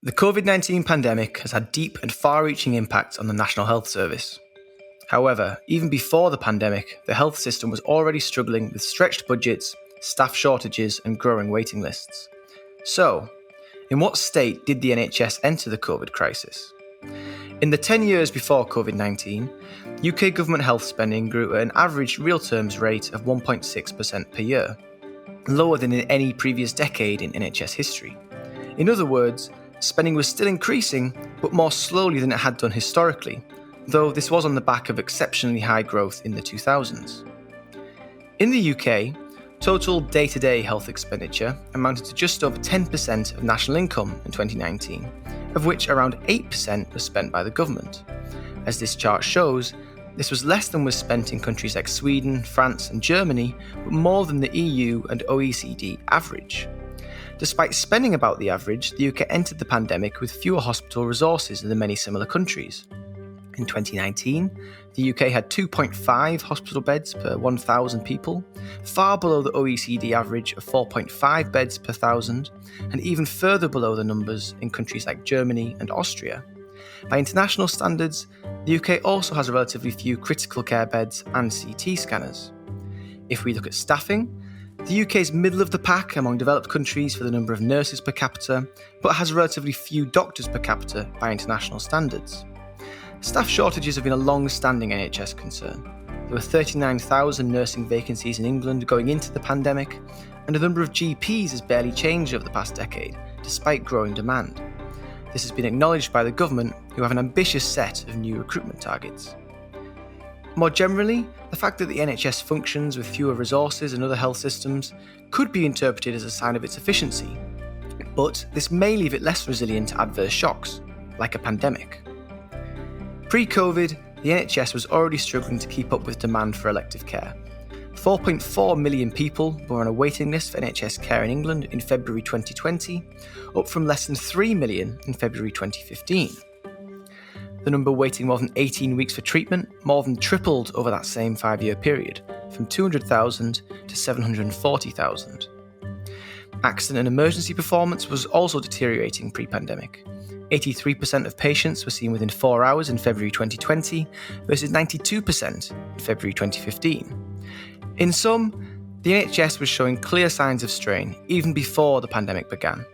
The COVID-19 pandemic has had deep and far-reaching impacts on the National Health Service. However, even before the pandemic, the health system was already struggling with stretched budgets, staff shortages and growing waiting lists. So, in what state did the NHS enter the COVID crisis? In the 10 years before COVID-19, UK government health spending grew at an average real terms rate of 1.6% per year, lower than in any previous decade in NHS history. In other words, spending was still increasing, but more slowly than it had done historically, though this was on the back of exceptionally high growth in the 2000s. In the UK, total day-to-day health expenditure amounted to just over 10% of national income in 2019, of which around 8% was spent by the government. As this chart shows, this was less than was spent in countries like Sweden, France and Germany, but more than the EU and OECD average. Despite spending about the average, the UK entered the pandemic with fewer hospital resources than many similar countries. In 2019, the UK had 2.5 hospital beds per 1,000 people, far below the OECD average of 4.5 beds per 1,000, and even further below the numbers in countries like Germany and Austria. By international standards, the UK also has relatively few critical care beds and CT scanners. If we look at staffing, the UK is middle of the pack among developed countries for the number of nurses per capita, but has relatively few doctors per capita by international standards. Staff shortages have been a long-standing NHS concern. There were 39,000 nursing vacancies in England going into the pandemic, and the number of GPs has barely changed over the past decade, despite growing demand. This has been acknowledged by the government, who have an ambitious set of new recruitment targets. More generally, the fact that the NHS functions with fewer resources than other health systems could be interpreted as a sign of its efficiency, but this may leave it less resilient to adverse shocks, like a pandemic. Pre-COVID, the NHS was already struggling to keep up with demand for elective care. 4.4 million people were on a waiting list for NHS care in England in February 2020, up from less than 3 million in February 2015. The number waiting more than 18 weeks for treatment more than tripled over that same 5-year period, from 200,000 to 740,000. Accident and emergency performance was also deteriorating pre-pandemic. 83% of patients were seen within 4 hours in February 2020 versus 92% in February 2015. In sum, the NHS was showing clear signs of strain even before the pandemic began.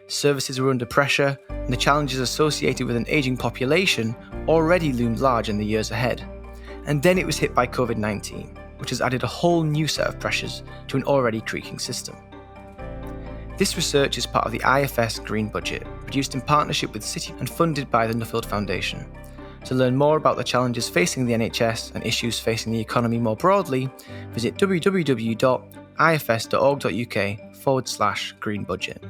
Services were under pressure, and the challenges associated with an ageing population already loomed large in the years ahead. And then it was hit by COVID-19, which has added a whole new set of pressures to an already creaking system. This research is part of the IFS Green Budget, produced in partnership with Citi and funded by the Nuffield Foundation. To learn more about the challenges facing the NHS and issues facing the economy more broadly, visit www.ifs.org.uk/greenbudget.